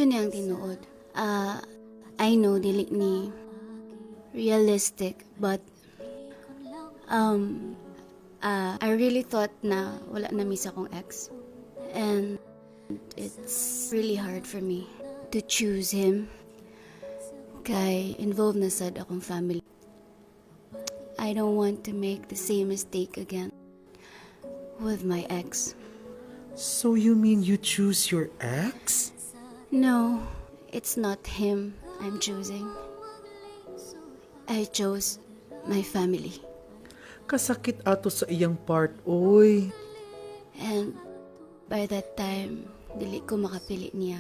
dyan niyang tinuod. I know dili ni realistic, but I really thought na wala na miss akong ex. And it's really hard for me to choose him. Kay involved na sad akong family. I don't want to make the same mistake again with my ex. So you mean you choose your ex? No, it's not him I'm choosing. I chose my family. Kasakit ato sa iyang part, oy. And by that time, dili ko makapili niya.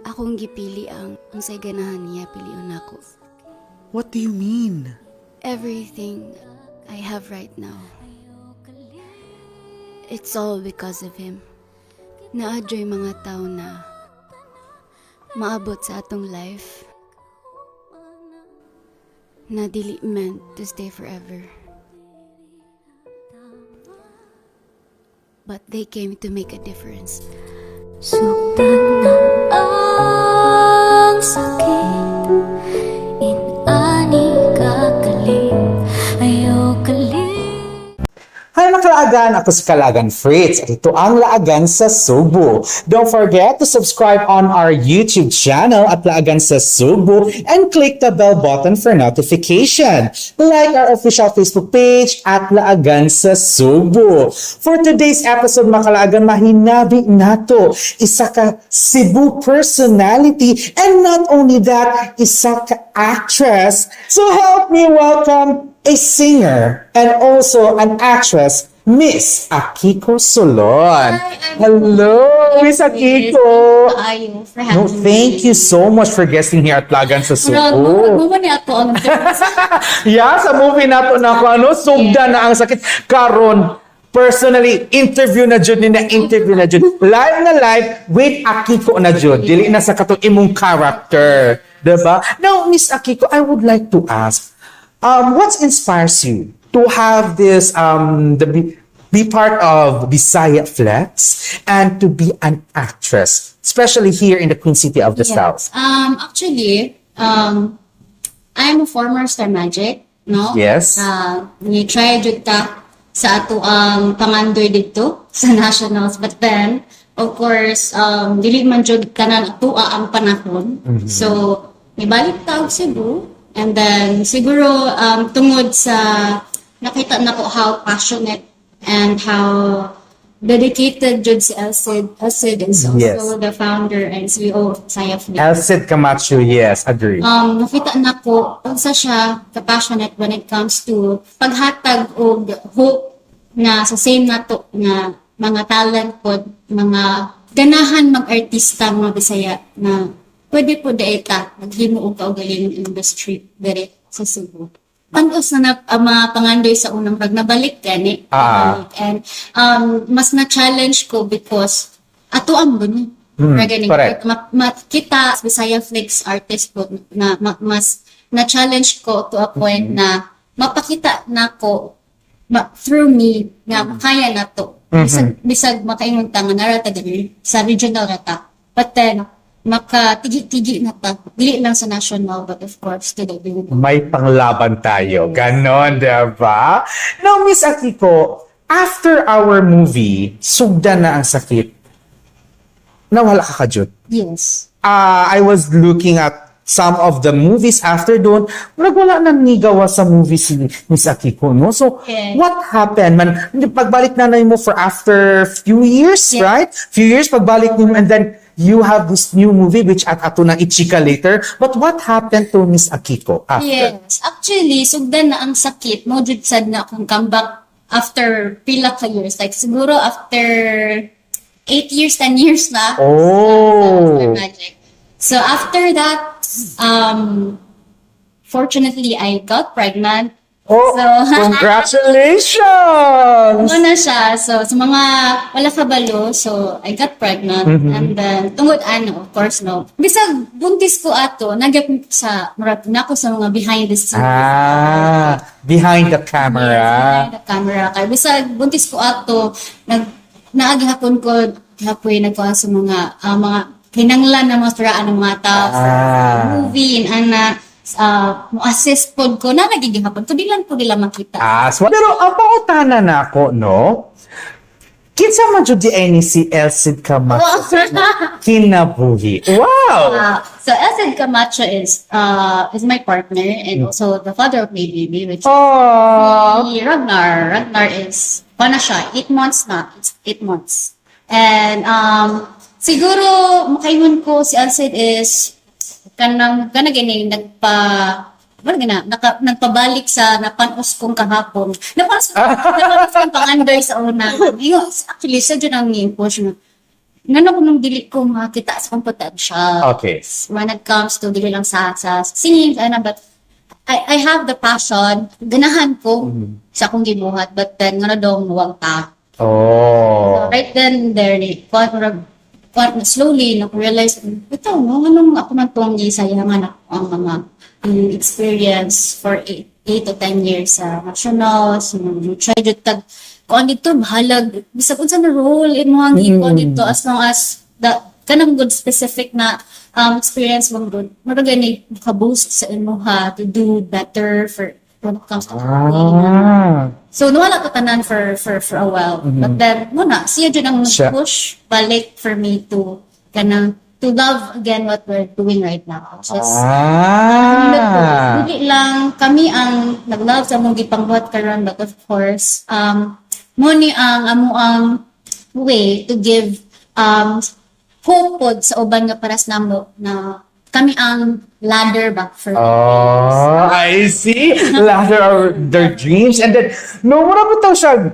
Akong gipili ang say ganahan niya piliun ako. What do you mean? Everything I have right now, it's all because of him. Naadyo'y mga tao na maabot sa atong life na dili meant to stay forever. But they came to make a difference. Sugdan na ang sakit, inani kakalim, ayaw kalim. Hi mga kalaagan! Ako si Kalagan Fritz at ito ang Laagan sa Subo. Don't forget to subscribe on our YouTube channel at Laagan sa Subo and click the bell button for notification. Like our official Facebook page at Laagan sa Subo. For today's episode mga kalaagan, mahinabi nato isa ka Cebu personality, and not only that, isa ka actress. So help me welcome a singer and also an actress, Miss Akiko Solon. Hello, Miss Akiko. Ayaw for No, having thank you so much for guesting here at Lagan sa Subo. Muna niya ako ang Yeah, sa movie na to na ako, sugda na ang sakit. Karon, personally, interview na jud Live na live with Akiko na jud. Dili na sa katong imong character. Diba? Now, Miss Akiko, I would like to ask, what inspires you to have this, be part of Bisaya Flex and to be an actress, especially here in the Queen City of the South? Actually, I'm a former Star Magic, no? Yes. Ni-try jud ta sa ato ang pangandoy dito sa nationals, but then of course dili man jud tanan ato ang panahon. So nibalik ta og Cebu, and then siguro tungod sa nakita na ko how passionate and how dedicated jud si Elcid is also Yes. the founder and CEO of Saya Flex. Elcid Camacho, yes, agree. Nakita na ko unsa siya ka-passionate when it comes to paghatag og hope na sa same nato nga mga talent pod, mga ganahan mag-artista mga Bisaya na pwede po daita naghimo og kaugaling industry diri sa Cebu. Pantos na mga pangandoy sa unang rag nabalik gani. And mas na-challenge ko because ato ang bunyi. Correct. Makita Bisaya Flex artist po na mas na-challenge ko to a point na mapakita na ko through me nga makaya na to. Bisag makaingon ta nga narata diri sa regional rata. But then makatigi-tigi na ta. Dili lang sa national, but of course to the global. May panglaban tayo. Ganon, diba? Now, Miss Akiko, after our movie, sugda na ang sakit, nawala ka kajut. Yes. I was looking at some of the movies after doon, wala na nigawa sa movie si Miss Akiko, no? So, Yeah. what happened? Pagbalik na mo for after few years, Yeah. right? Few years, pagbalik mo, and then you have this new movie, which at ato na ichika later. But what happened to Miss Akiko after? Yes. Actually, sugdan na ang sakit. Mo jud sad na akong comeback after pila ka years. Like, siguro after 8 years, 10 years na. Oh. Sa Magic. So, after that, fortunately, I got pregnant. Oh, So, congratulations! ano na siya. So, sa mga wala kabalo, so, I got pregnant. And then, tungod of course, no. Bisag, buntis ko ato, nagyapin sa, marap na ako sa mga behind the scenes. Behind the camera. Behind the camera. Kaya bisag, buntis ko ato, naagihapon ko hapoy nagkuha sa mga kinanglan na mga suraan ng mga tao sa movie in ana mo assist pod ko na nagigihapon ko di lang po nila makita. Pero ang pautana na ako, no? Kinsa man jud di ay ni si Elcid Camacho kinabuhi. Wow! So Elcid Camacho is my partner and also the father of my baby, which Oh! si Ragnar. Ragnar is, paano siya? 8 months na. It's 8 months. And, siguro, makaingon ko si Alcid is, kanang gini, nagpabalik sa napanos kong kahapon. Napanos kong panganday sa una. Actually, sa dyan ang push na. Ngano ko nung dili ko makita sa kompetensya. Okay. When it comes to dili lang sa singing, but I have the passion, ganahan ko sa akong gibuhat, but then nga na daw muwag ta. Oh. So, right then, there, slowly, na-realize, ito, anong ako man itong isayangan ako ang mga experience for 8 to 10 years sa nationals, try to tag, kung dito, bahalag, bisa kung sa na role, inuhang ipon dito, as long as, kanang good specific na experience mong good, maragay ni ka-boost sa inuha to do better for when it comes to So, nawala ko tanan for a while. But then, muna, siya dyan ang push balik for me to love again what we're doing right now. Just, hindi lang kami ang nag-love sa mong gipangbuhat karon, but of course, muni ang way to give hope pod sa uban nga paras namo na kami ang ladder ba for I see. Ladder of their dreams. And then, mura po siya.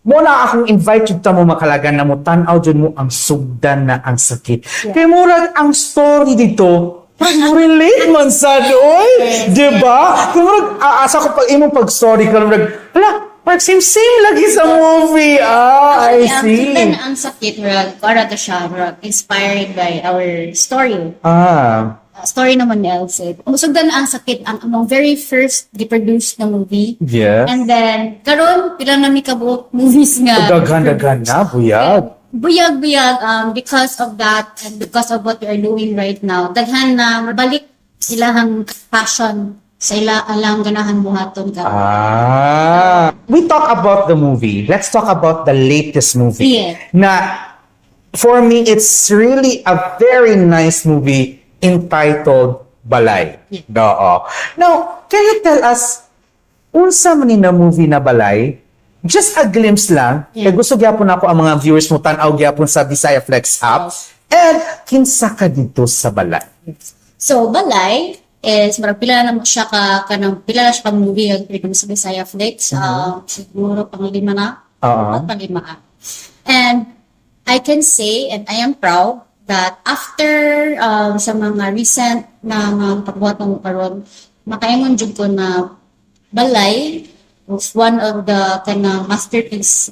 Muna akong invite yung mo makalagan na mo tanaw dyan mo ang sugdan na ang sakit. Kaya mura ang story dito, parang relate man sa doon. Diba? Kaya mura, aasa ko pag imong pag-story ka, hala, parang same lagi sa movie. I see. Sugdan na ang sakit, para to siya, inspired by our story. Story naman ni Elcid. Sugdan na ang sakit, ang among very first di-produced na movie. Yeah. And then, karon pila na mi kabuok movies nga. Daghan na, buyag. Buyag, because of that and because of what we are doing right now, daghan na mabalik ilahang passion sa alang ganahan buhaton ka. We talk about the movie. Let's talk about the latest movie. Yeah. Na, for me, it's really a very nice movie entitled Balay. Yeah. Now, can you tell us, unsa man ni na movie na Balay? Just a glimpse lang. Yeah. Kaya gusto gyapon ako ang mga viewers mo tanaw gyapon sa Bisaya Flex app. And kinsa ka dito sa Balay? So, Balay is pila na siya pila na siya ka movie ang pinag sa Bisaya Flex. Siguro panglima na. Panglima. And I can say, and I am proud, that after sa mga recent na mga pagbuhat ng karon, makaingon jud ko na Balay was one of the masterpiece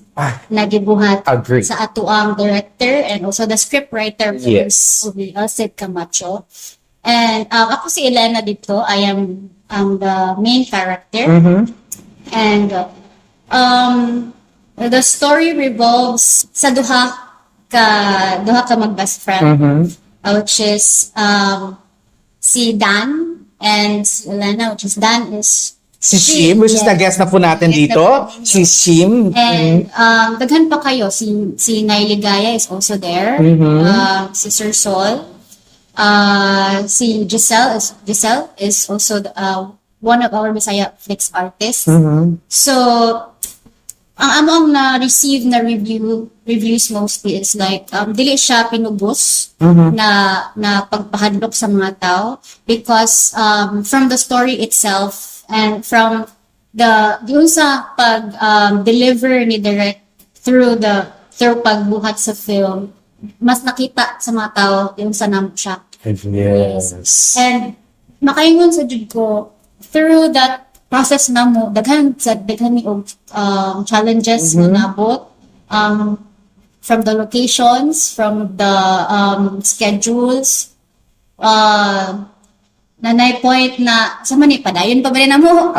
na gibuhat sa ato ang director and also the scriptwriter for this movie, Elcid Camacho. And ako si Elena dito, I am the main character. And the story revolves sa duha ka mag-best friend, which is si Dan and si Elena, which is Dan is si Shim, which is na-guest na po natin dito. Si Shim. And daghan pa kayo. Si Nay Ligaya is also there. Si Sir Sol. Si Giselle is also one of our Bisaya Flex artists. So, ang among na-receive na reviews mostly is like, dili siya pinubos na pagpahadlok sa mga tao because from the story itself and from yung sa deliver ni direct through pagbuhat sa film, mas nakita sa mga tao yung sa namo siya. Yes. And makaingon sa jud ko through that process namo daghan ni challenges na nabot from the locations, from the schedules, nanay point na sa mani padayon pa ba rin namo.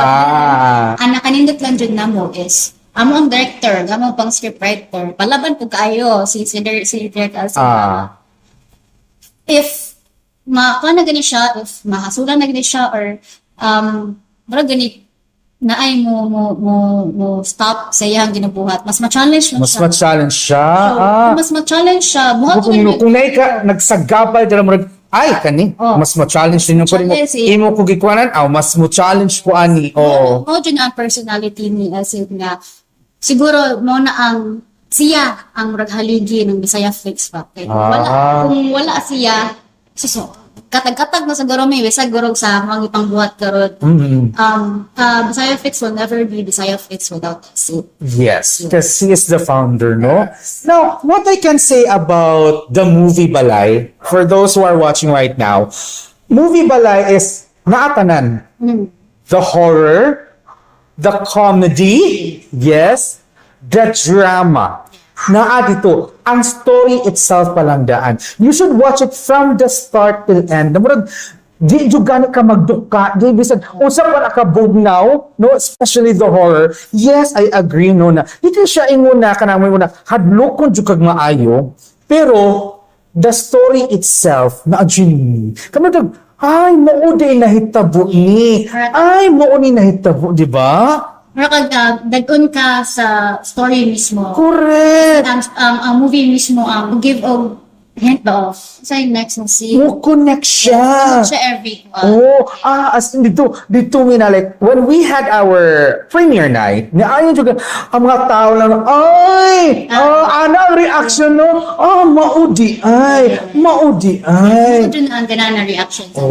Ang nakanindot lang jud namo is amo ang director, amo pang scriptwriter, palaban po kayo si Direk Alcin. If makuha na gani siya, if mahasulan na gani siya, or mura gani na ay mo stop sa iyang ginabuhat, mas ma-challenge mo Mas siya. ma-challenge siya. So, mas ma-challenge siya. Buhat ko Kung na ka, nagsagabal ka na ay, kani, Oh. mas ma-challenge din yung mo. Challenge, eh. Imo ko gikuanan, mas mo-challenge po ani. Oo. Mo dyan ang personality ni Alcid nga, siguro mo na ang siya ang raghaligi ng Bisaya Flix pa. Kaya kung wala siya, katag-katag na siguro may siguro sa mga ipangbuhat karon. Bisaya Flix will never be Bisaya Flix without Alcid. Yes, because he is the founder, no? Now, what I can say about the movie Balay, for those who are watching right now, movie Balay is naatanan. The horror, the comedy, yes, the drama. Naa dito, ang story itself palang daan. You should watch it from the start till end. Namurag, di juga ka magduka, di bisan, unsa pa nakabugnaw, no, especially the horror. Yes, I agree, no, na, dito siya inguna, kanamay mo na, hadlokon jukag maayo, pero, the story itself, na adjun, kamatag, ay, maudi nahitabo ni, ay, maudi nahitabo, di ba? Pero dagon ka sa story mismo. Correct! Ang movie mismo, give a hint of, sa next na si, Mo connect siya. siya every As in dito mina, like, when we had our premiere night, ayon juga, ang mga tao lang, ay, ana ang reaction, no? Maudi, ay. Ito na ang ganaan na reaction sa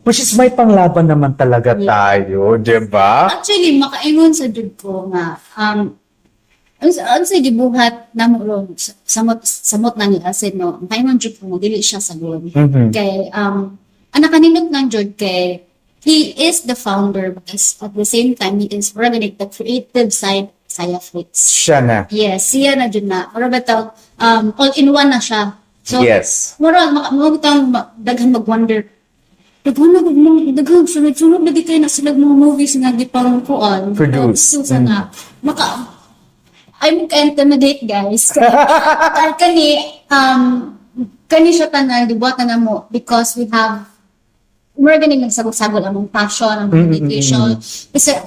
Which is may panglaban naman talaga tayo, di ba? Actually, makaingon sa dud ko nga, ang sa gibuhat na mo ron, samot na ni Alcid, no? Makaingon dud ko, dili siya sa loob. Kay, anak kaninot ng dud kay, he is the founder, but at the same time, he is running the creative side, Bisaya Flix. Siya na. Yes, siya na dud na. Para ba ito, all-in-one na siya. So, Yes. mura, daghan mag-wonder, daghang sunod-sunod lagi kayo na sila mga movies nga gipang kuan. Produce. So, sana, I'm ka-intimidate, guys. Kani siya tanan, dibuatan na mo, because we have, more ganing nagsagol-sagol among passion, among dedication. Kasi,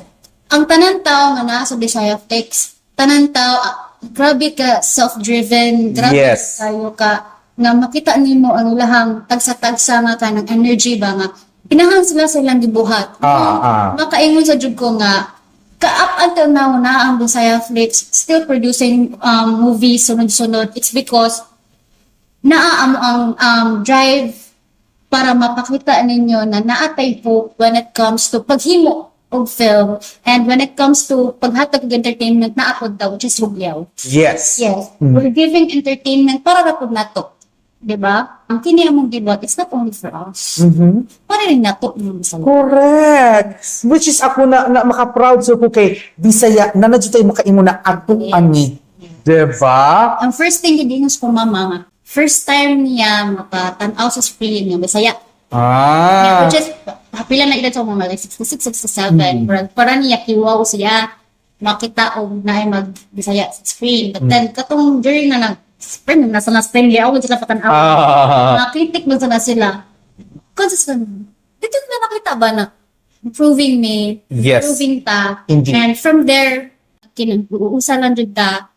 ang tanan tao nga na sa Bisaya Flix, tanan tao, grabe ka self-driven, grabe Yes. kayo ka, nga makita nimo ang ilahang tagsa-tagsa nga ka ng energy ba nga pinahang sila sa ilang gibuhat. Makaingon sa jud ko nga up until now na ang Bisaya Flix still producing movies sunod-sunod. It's because naa ang drive para mapakita ninyo na naatay po when it comes to paghimo og film, and when it comes to paghatag og entertainment na apod daw, which is hugyaw. Yes. Yes, we're giving entertainment para rapod nato. Diba? Ang kini among gibot, it's not only for us. Para rin nato yung Bisaya. Correct. Which is ako na maka-proud so ko kay Bisaya na nadyo tayo makaingon na ato ani. Diba? Ang first thing hindi ko mama nga, first time niya makatanaw sa screen ng Bisaya. Which is, pila na edad sa mga like 66, 67. Para niya kiwaw siya makita o na ay mag-Bisaya sa screen. But then, katong during na spring, nasa na spring, ako sila patanaw. Nakritik mo na sila. Consistent. Dito na nakita ba na improving me, Yes. improving ta. Indeed. And from there, uusa lang dyan ta,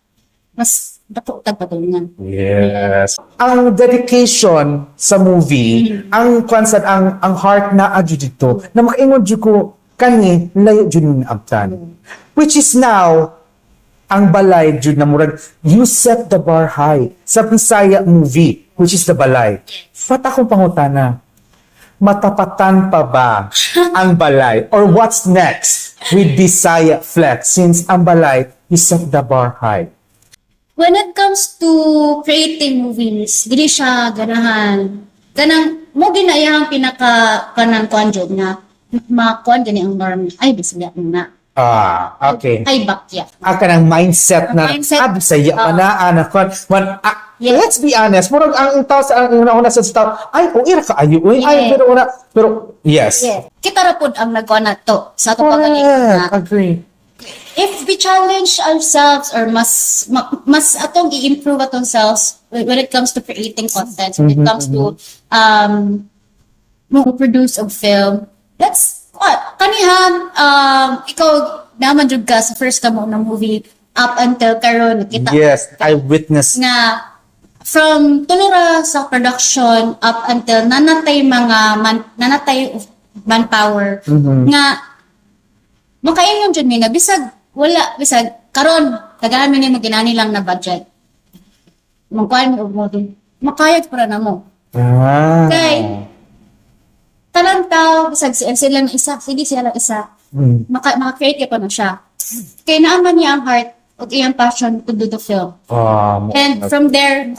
mas dako tagpatulungan. Yes. Ang dedication sa movie, ang konsep, ang heart na adyo dito, na makaingon dyo ko kani, layo dyo ni abtan. Which is now, ang balay dyo na murag, you set the bar high sa Bisaya movie, which is the balay. Ba't akong pangutana? Matapatan pa ba ang balay? Or what's next with Bisaya Flex since ang balay, you set the bar high? When it comes to creating movies, dili siya ganahan. Mo ginayang kanang kuan job na makuan gani ang norm. Ay, Bisaya na. Okay. Ay, bakya. Ka ng mindset na, Bisaya pa na, anak ko. Yes. Let's be honest, murag ang tao sa una sa tao, ay, ira ka ayo, ay, pero, yes. Yes. Kita ra pud ang nagkuan na to sa ato Correct. pagalit na Agree. if we challenge ourselves or mas atong i-improve atong selves when it comes to creating content, when it comes to produce of film, that's what kanihan ikaw naman jud ka sa first kamo na movie up until karon nakita Yes, I witnessed. nga from tulura sa production up until nanatay nanatay manpower nga makaingon jud mi nga bisag karon daghan mi ni maginani lang na budget magkuan mi og model makayag para namo kay talang tao bisag sila lang isa sige sila lang isa maka-create ka pa na siya kay naaman niya ang heart og iyang passion to do the film. And from there,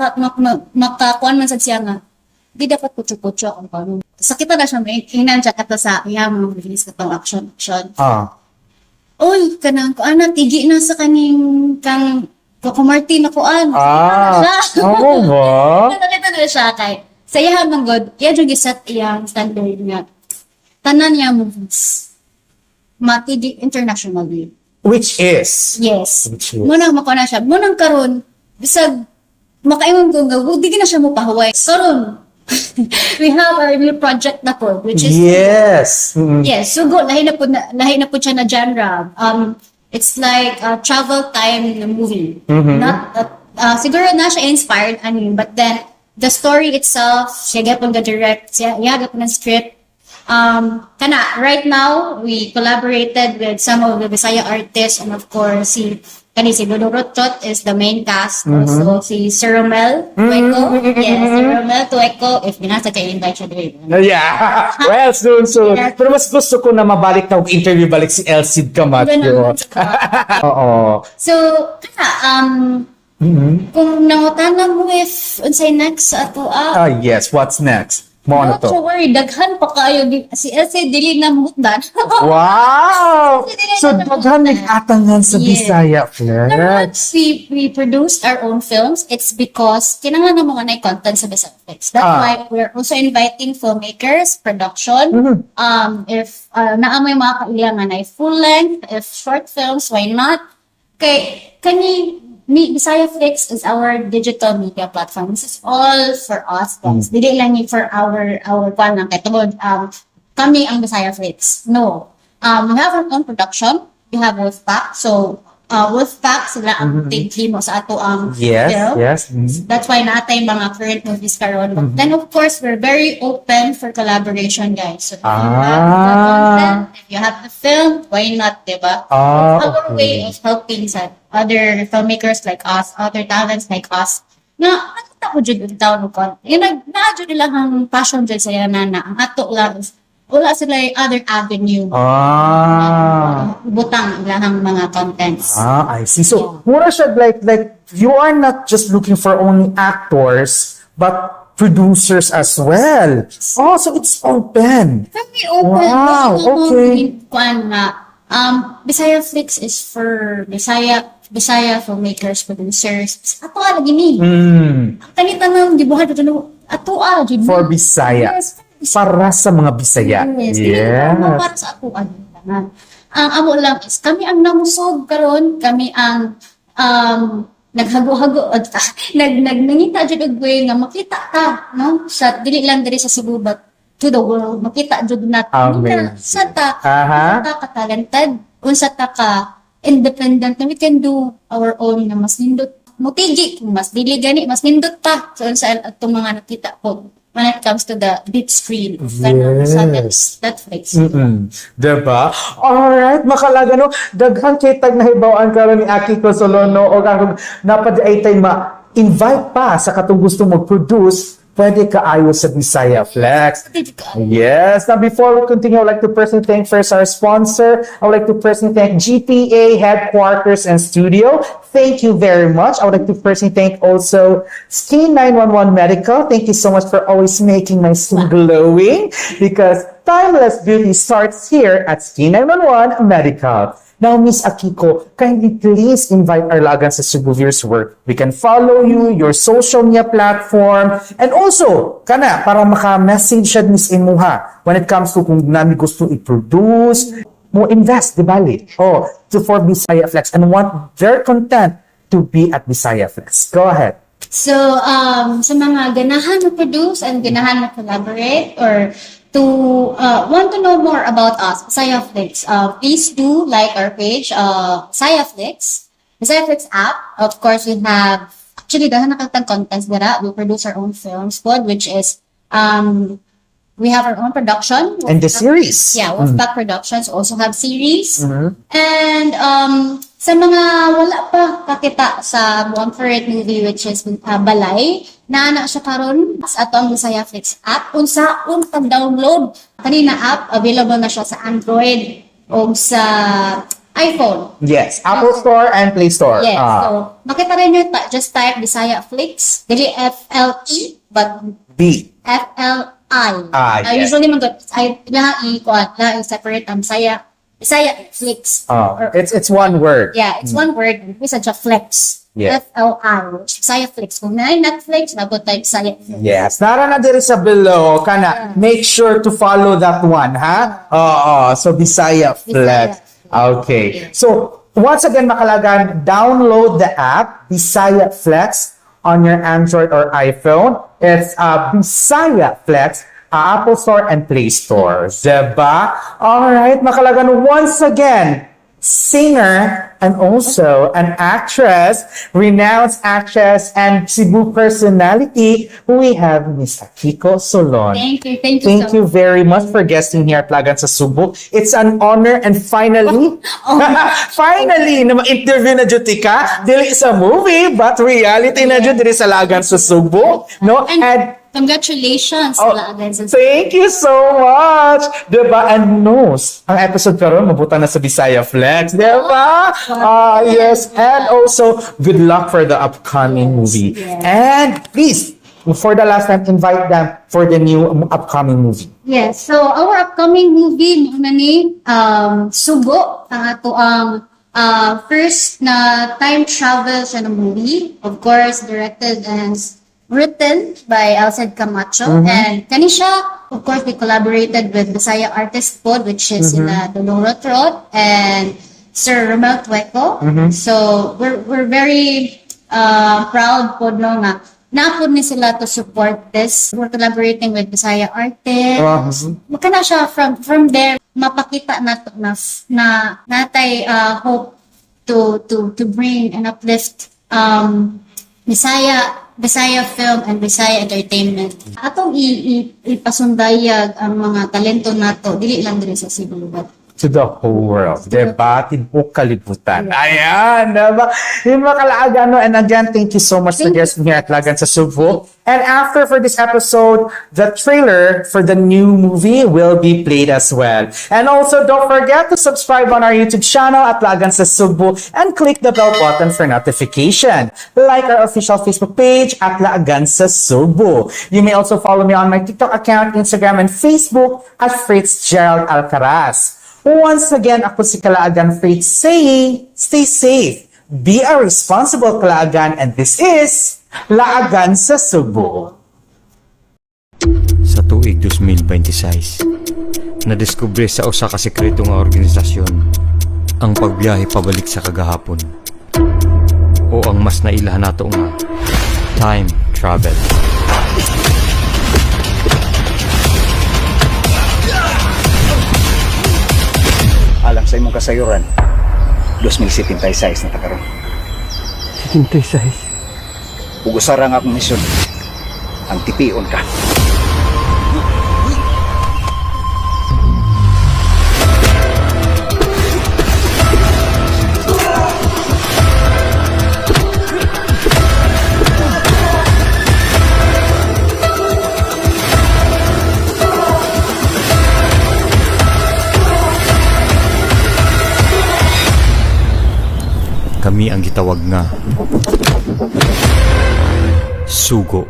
makakuan man sad siya nga, di dapat kutso-kutso ang paano. Sakita na siya, may inan siya kata sa iyang mga bilis katong action. Uy, kanang kuan tigi na sa kaning kang Coco Martin na kuan. Oo ba? Nakita na siya kay sayahan ng God, iya jud giset iyang standard nga. Tanan niya movies. Matigi internationally. Which is? Yes. Which is? Munang makuha na siya. Munang karon bisag makaingon ko nga, di na siya mo pahuway. Karon, we have our new project na po, which is Yes. yes, sugo lahi na po siya na genre. It's like a travel time na movie. Not siguro na siya inspired but then the story itself, siya gapon ga direct, siya gapon ng script. Right now we collaborated with some of the Bisaya artists, and of course si Budurotchot is the main cast. Also si Sir Romel Tueco. Yes, Sir Romel Tueco, if binasa kayo invite siya din. Yeah. Well, soon. Yeah. Pero mas gusto ko na mabalik na interview balik si Elcid Camacho. Oo. So, kung nangutanan mo if unsay next sa ato Yes, what's next? Mo na not to. to worry, daghan pa kayo si Elsie dili na mutdan. Wow! So, daghan nag-atangan sa Yes. Bisaya Once Flex. we produced our own films, it's because kinahanglan na mga content sa Bisaya Flex. That's why we're also inviting filmmakers, production. If naamoy mga kailangan ay full length, if short films, why not? Kay Bisaya Flex is our digital media platform. This is all for us, guys. Dili lang yun for our panang kay tungod kami ang Bisaya Flex. No. We have our own production. We have Wolfpack. So, Wolfpack sila ang team mo sa ato ang film. Yes. That's why natay mga current movies karon. Then of course, we're very open for collaboration, guys. So if you have the content, if you have the film, why not, diba? It's our way of helping sa other filmmakers like us, other talents like us. Na nakita ko dyan yung taon ko. Yung na-adyo nila ang passion dyan sa yana na ang ato lang. Wala sila yung other avenue. Butang ilang mga contents. I see. So, mura siya like you are not just looking for only actors, but producers as well. Oh, so it's open. Very open. Wow, okay. Bisaya Flix is for Bisaya filmmakers, producers. Ato lagi ni. Kanita nang gibuhat ito ato lagi. For Bisaya. Yes. Para sa mga Bisaya. Yes. Yes. Para sa ato ang amo lang is kami ang namusog karon, kami ang naghago-hago nangita jud og way nga makita ka no sa dili lang diri sa Cebu but to the world makita jud natin sa ta ka-talented unsa ta ka independent na we can do our own na mas nindot mutigi mas dili gani mas nindot ta so sa atong mga nakita ko when it comes to the big screen sa Netflix. Diba? Alright, makalaga no. Daghang kitag nahibawan karon ni Akiko Solono o kung napadi tay ma-invite pa sa katong gusto mo produce, pwede kaayo sa Bisaya Flex. Yes. Now, before we continue, I would like to personally thank first our sponsor. I would like to personally thank GPA Headquarters and Studio. Thank you very much. I would like to personally thank also Skin 911 Medical. Thank you so much for always making my skin glowing because timeless beauty starts here at Skin 911 Medical. Now, Miss Akiko, kindly please invite our lagan sa Cebu Viewers work. We can follow you, your social media platform, and also, para maka-message siya Miss Imuha when it comes to kung nami gusto i-produce, mo invest, di bali? For Bisaya Flex and want their content to be at Bisaya Flex. Go ahead. So, sa mga ganahan na produce and ganahan na collaborate or to want to know more about us, Bisaya Flix, please do like our page, Bisaya Flix app. Of course, we have, actually, dahil nakatang contents dira, we produce our own films pod, which is, we have our own production. And the series. Yeah, Wolfpack Productions also have series. And sa mga wala pa kakita sa one favorite movie which is Balay, na siya karon sa atong Bisaya Flix app. Unsaon pag-download kanina app, available na siya sa Android o sa iPhone. Yes, Apple Store and Play Store. Yes, so makita rin nyo, just type Bisaya Flix, dili FLE, but B. FLI. Yes. Usually lahat separate Bisaya Flix. It's one word. Yeah, it's one word. Bisa siya Flex. Yeah. FLI. Bisaya Flix. Kung na Netflix, nabot tayo Bisaya Flix. Yes, nara na diri sa below kana. Make sure to follow that one, ha? So Bisaya Flex. Okay. So once again, makalagan, download the app Bisaya Flex on your Android or iPhone. It's Bisaya Flex, Apple Store and Play Store. Diba? Alright, makalagan once again, singer and also an actress, renowned actress and Cebu personality, we have Miss Akiko Solon. Thank you. Thank you very much for guesting here at Lagan sa Subo. It's an honor and finally, finally, na ma-interview na dyan ka, dili sa movie, but reality na dyan dili sa Lagan sa Subo. No? And Congratulations. thank you so much! Diba? And knows, ang episode karon mabuta na sa Bisaya Flex. Diba? Yes. And also, good luck for the upcoming movie. And please, for the last time, invite them for the new upcoming movie. Yes. So, our upcoming movie, Sugo, ang ato ang first na time travel siya ng movie. Of course, directed and written by Alced Camacho. And kanisha, of course, we collaborated with Bisaya Artist Pod, which is Doloro Trot and Sir Romel Tueco. So, we're very proud po nga napod ni sila to support this. We're collaborating with Bisaya Artists. Magkana siya from there, mapakita nato na natay hope to bring and uplift Bisaya film and Bisaya entertainment. Atong ipasundayag ang mga talento nato dili lang diri sa Cebu but to the whole world. Diba? Tibuok kalibutan. Ayan! Diba? Yung mga kalaagan, no? And again, thank you so much for guesting here at Lagan sa Subo. And after for this episode, the trailer for the new movie will be played as well. And also, don't forget to subscribe on our YouTube channel at Lagan sa Subo and click the bell button for notification. Like our official Facebook page at Lagan sa Subo. You may also follow me on my TikTok account, Instagram, and Facebook at Fritz Gerald Alcaraz. Once again, ako si Kalaagan Fritz saying, stay safe, be a responsible Kalaagan, and this is Laagan sa Subo. Sa tuig 2026, nadiskubre sa usa ka sekreto nga organisasyon ang pagbiyahe pabalik sa kagahapon o ang mas nailahan nato nga time travel. Alam sa imong kasayuran, 2076 na takaroon. 76? Ug usara nga akong misyon, ang tipion ka. Kami ang gitawag nga Sugo.